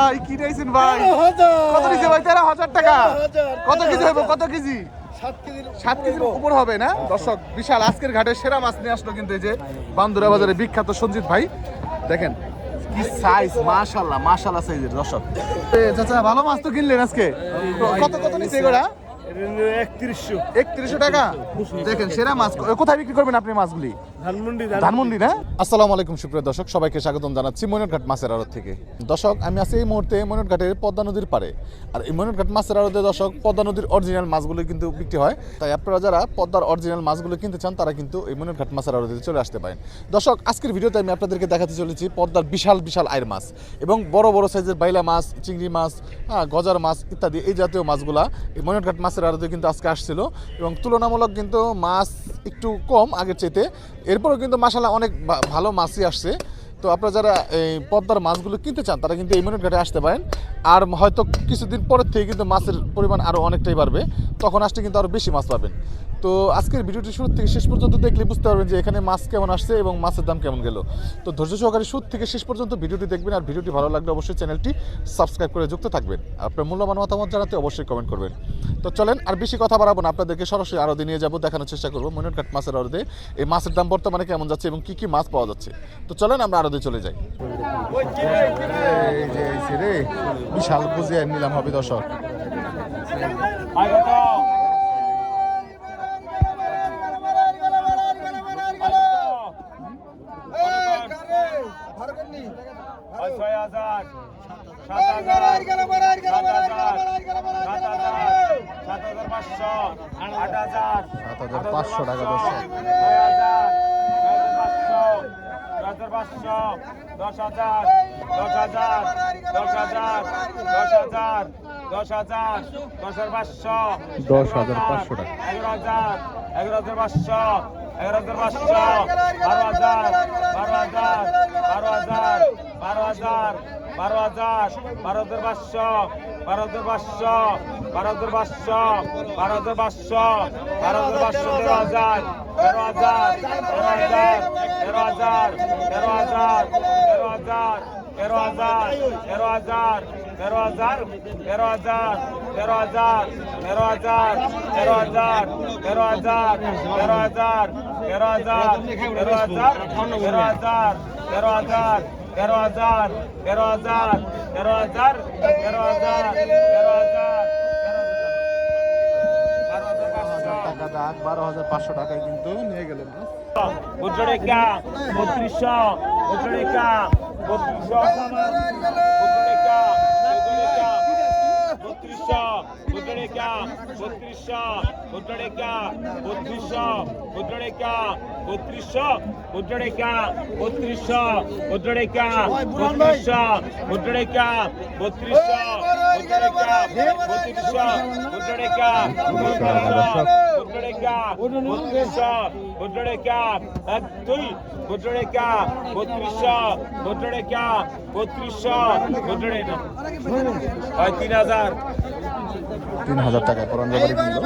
ভাই কি নিয়েছেন ভাই? কত নিছে ভাই? 13,000 টাকা। কত কেজি হবে? কত কেজি? 7 কেজির উপর হবে না? দর্শক বিশাল আজকের ঘাটে সেরা মাছ নিয়ে আসলো কিন্তু এই যে বান্দুরা বাজারে বিখ্যাত সঞ্জিত ভাই। দেখেন কি সাইজ, মাশাআল্লাহ মাশাআল্লাহ সাইজের দর্শক। চাচা ভালো মাছ তো কিনলেন আজকে। কত কত নিছে এগুলা? 3100 টাকা। দেখেন সেরা মাছ। কোথায় বিক্রি করবেন আপনি মাছগুলি? ধানমন্ডি না? আসসালামু আলাইকুম সুপ্রিয় দর্শক, সবাইকে স্বাগতম জানাচ্ছি ময়নটঘাট মাছের আড়ত থেকে। দর্শক আমি আছি এই মুহূর্তে ময়নটঘাটের পদ্মা নদীর পাড়ে। আর এই ময়নটঘাট মাছের আড়তে দর্শক পদ্মা নদীর অরিজিনাল মাছগুলো কিন্তু বিক্রি হয়। তাই আপনারা যারা পদ্মার অরিজিনাল মাছগুলো কিনতে চান তারা কিন্তু এই ময়নটঘাট মাছের আড়তে চলে আসতে পারেন। দর্শক আজকের ভিডিওতে আমি আপনাদেরকে দেখাতে চলেছি পদ্মার বিশাল বিশাল আয়ের মাছ এবং বড় বড় সাইজের বাইলা মাছ, চিংড়ি মাছ, গজার মাছ ইত্যাদি এই জাতীয় মাছগুলা এই ময়নটঘাট মাছের আড়তে কিন্তু আজকে আসছিল এবং তুলনামূলক কিন্তু মাছ একটু কম আগের চাইতে। এরপরেও কিন্তু মাশাআল্লাহ অনেক ভালো মাছই আসছে। তো আপনারা যারা এই পদ্মার মাছগুলো কিনতে চান তারা কিন্তু এই ময়নটঘাটে আসতে পারেন। আর হয়তো কিছুদিন পরের থেকে কিন্তু মাছের পরিমাণ আরও অনেকটাই বাড়বে, তখন আসলে কিন্তু আরও বেশি মাছ পাবেন। তো আজকের ভিডিওটি শুরু থেকে শেষ পর্যন্ত দেখলে বুঝতে পারবেন যে এখানে মাছ কেমন আসছে এবং মাছের দাম কেমন গেল। তো ধৈর্য সহকারে শুরু থেকে শেষ পর্যন্ত ভিডিওটি দেখবেন। আর ভিডিওটি ভালো লাগলে অবশ্যই চ্যানেলটি সাবস্ক্রাইব করে যুক্ত থাকবেন। আপনার মূল্যবান মতামত জানাতে অবশ্যই কমেন্ট করবেন। তো চলেন আর বেশি কথা বাড়াবো না, আপনাদেরকে সরাসরি আড়তে নিয়ে যাবো, দেখানোর চেষ্টা করবো ময়নটঘাট মাছের আড়তে এই মাছের দাম বর্তমানে কেমন যাচ্ছে এবং কী কী মাছ পাওয়া যাচ্ছে। তো চলেন আমরা আড়তে চলে যাই। বিশাল বুঝিয়ে নিলাম হবে দর্শক। টাকা 12,500 টাকায় কিন্তু নিয়ে গেলেন। তিন হাজার টাকায় পরান যাবার কিনলো।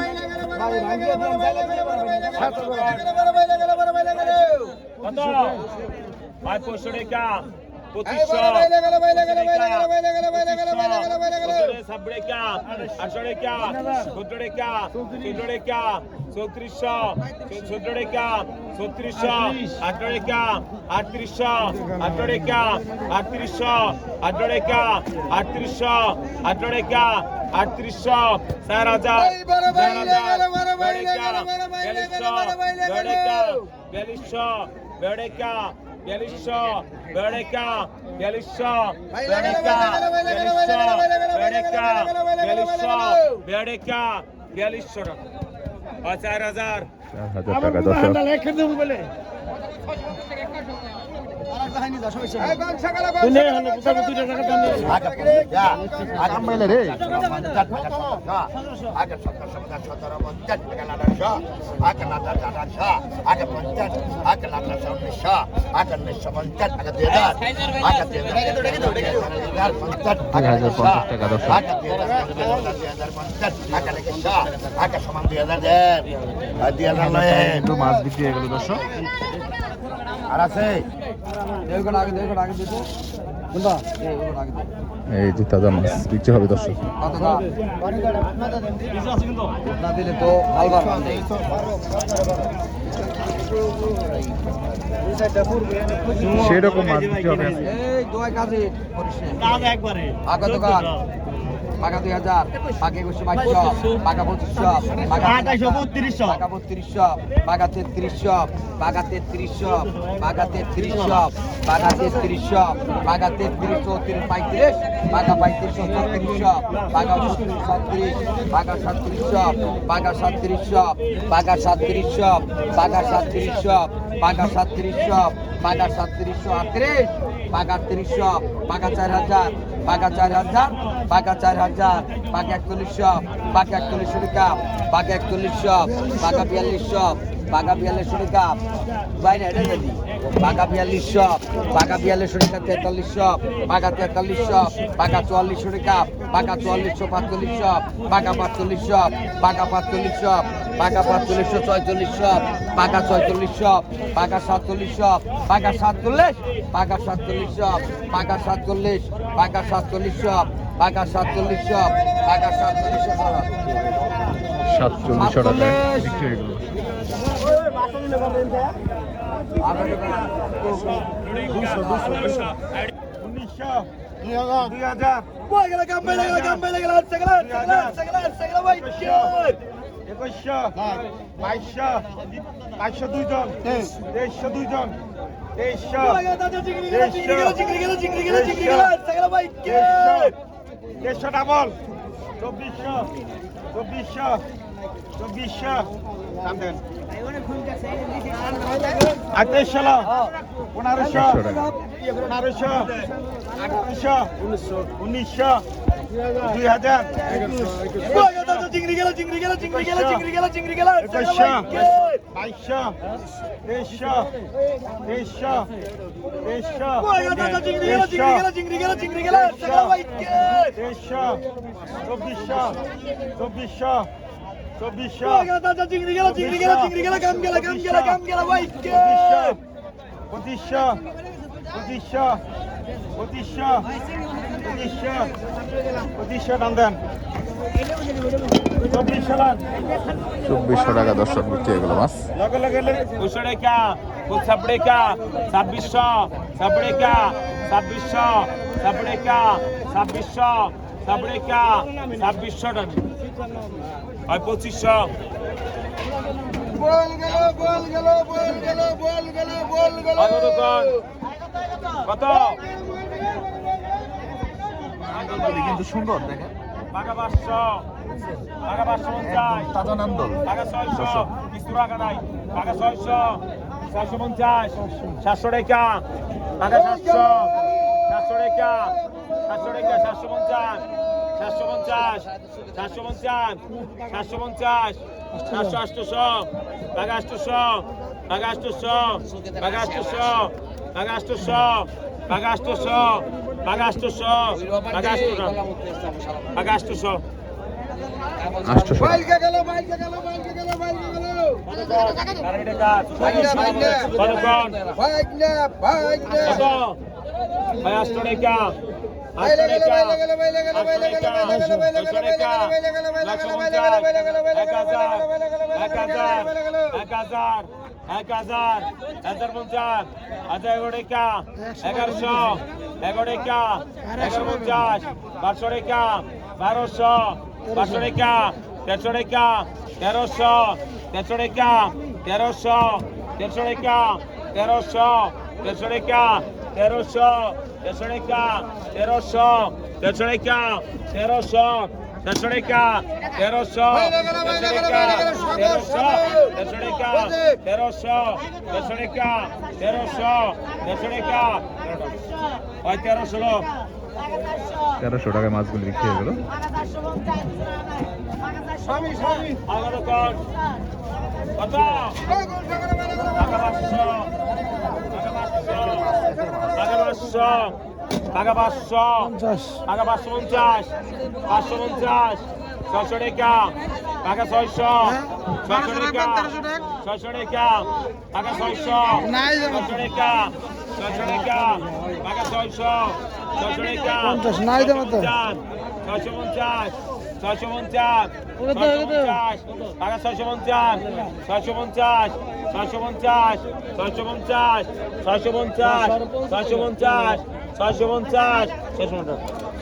মাছ বিক্রি হয়ে গেল দর্শক। আর আছে আগে এই যে তাজা মাছ বিক্রি হবে দর্শক। সেরকম মাছ বিক্রি হবে পাকা 2000, পাকা 2100, পাকা 2500, পাকা 3200, পাকা 3200, পাকা 3300, পাকা 3300, পাকা 3300, পাকা 3300, পাকা 3300, 35, পাকা 3500, 3600, পাকা 37, পাকা 3700, পাকা 3700, পাকা 3700, পাকা 3700, পাকা 3700, পাকা 3738, পাকা 3000, পাকা 4000, পাকা 4000, পাকা 4000, পাকা 4100, পাকা 4100 টাকা, পাকা 4100, পাকা 4200, পাকা 4200 টাকা, বাইরে এটা যদি পাকা 4200, পাকা 4200 টাকা 4300, পাকা 4300, পাকা 4400 টাকা, পাকা 4400, 4500, পাকা 4500, পাকা 4500, পাকা 4500, 4600, পাকা 4600, পাকা 4700, পাকা 47, পাকা 4700, পাকা 47, পাকা 4700, পাকা 4700, পাকা 4700 টাকা। 4700 টাকা বিক্রি হয়ে গেল। চব্বিশশো টাকা দর্শক বিক্রি হয়ে গেল মাছ। টাকা সাবড়েকা 2600, সাবড়েকা 2600, সাবড়েকা 2600, সাবড়েকা 2600 টাকা হয় 2500। কত কিন্তু সুন্দর দেখেন, টাকা 500, টাকা 550, তাজা নান্দল, টাকা 600, কিছু টাকা নাই, টাকা 600, 650, 700 টাকা, টাকা 700, 700 টাকা, 700 টাকা, 750, 750, 750, 750, 800, টাকা 800, টাকা 800, টাকা 800, টাকা 800, টাকা 800, টাকা 800, টাকা 800, টাকা 800, 800 টাকায় মাছগুলি বিক্রি হয়ে গেল। টাকা 500, টাকা 550, 550, 600 টাকা, টাকা 600, 600 টাকা, 600 টাকা, টাকা 600, 600 টাকা, 600 টাকা, টাকা 600, ছয়শো টাকা 50 নাই দেবো তো। 650 650 650 টাকা 650 650 650 650 650 650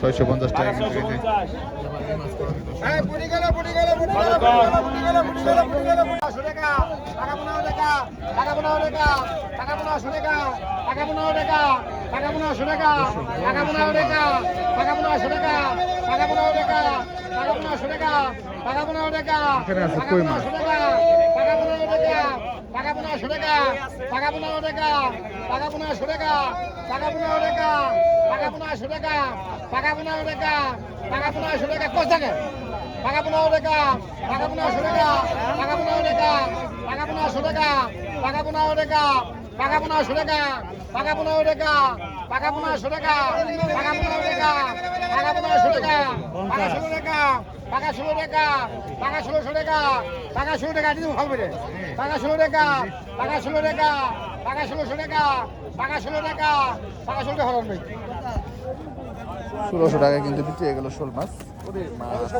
650 650 টাকা টাকা কিন্তু 650 এখানে আছে কই মাছ ষোলোশো টাকায় কিন্তু বিক্রি হয়ে গেল শোল মাছ ওরে মাছ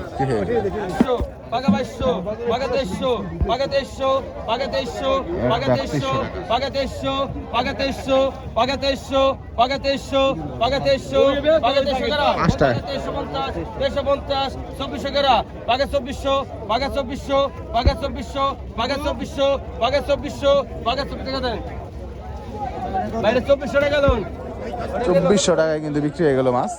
কি হে? পাকা 2200 পাকা 2300 পাকা 2300 পাকা 2300 পাকা 2300 পাকা 2300 পাকা 2300 পাকা 2300 পাকা 2300 পাকা 2300 পাকা 2300 করা পাঁচটা। 2350 2350 2400 করা পাকা 2400 পাকা 2400 পাকা 2400 পাকা 2400 পাকা 2400 পাকা 2400 টাকা দেন বাইরে 2400 টাকা দেন 2400 টাকায় কিন্তু বিক্রি হয়ে গেল মাছ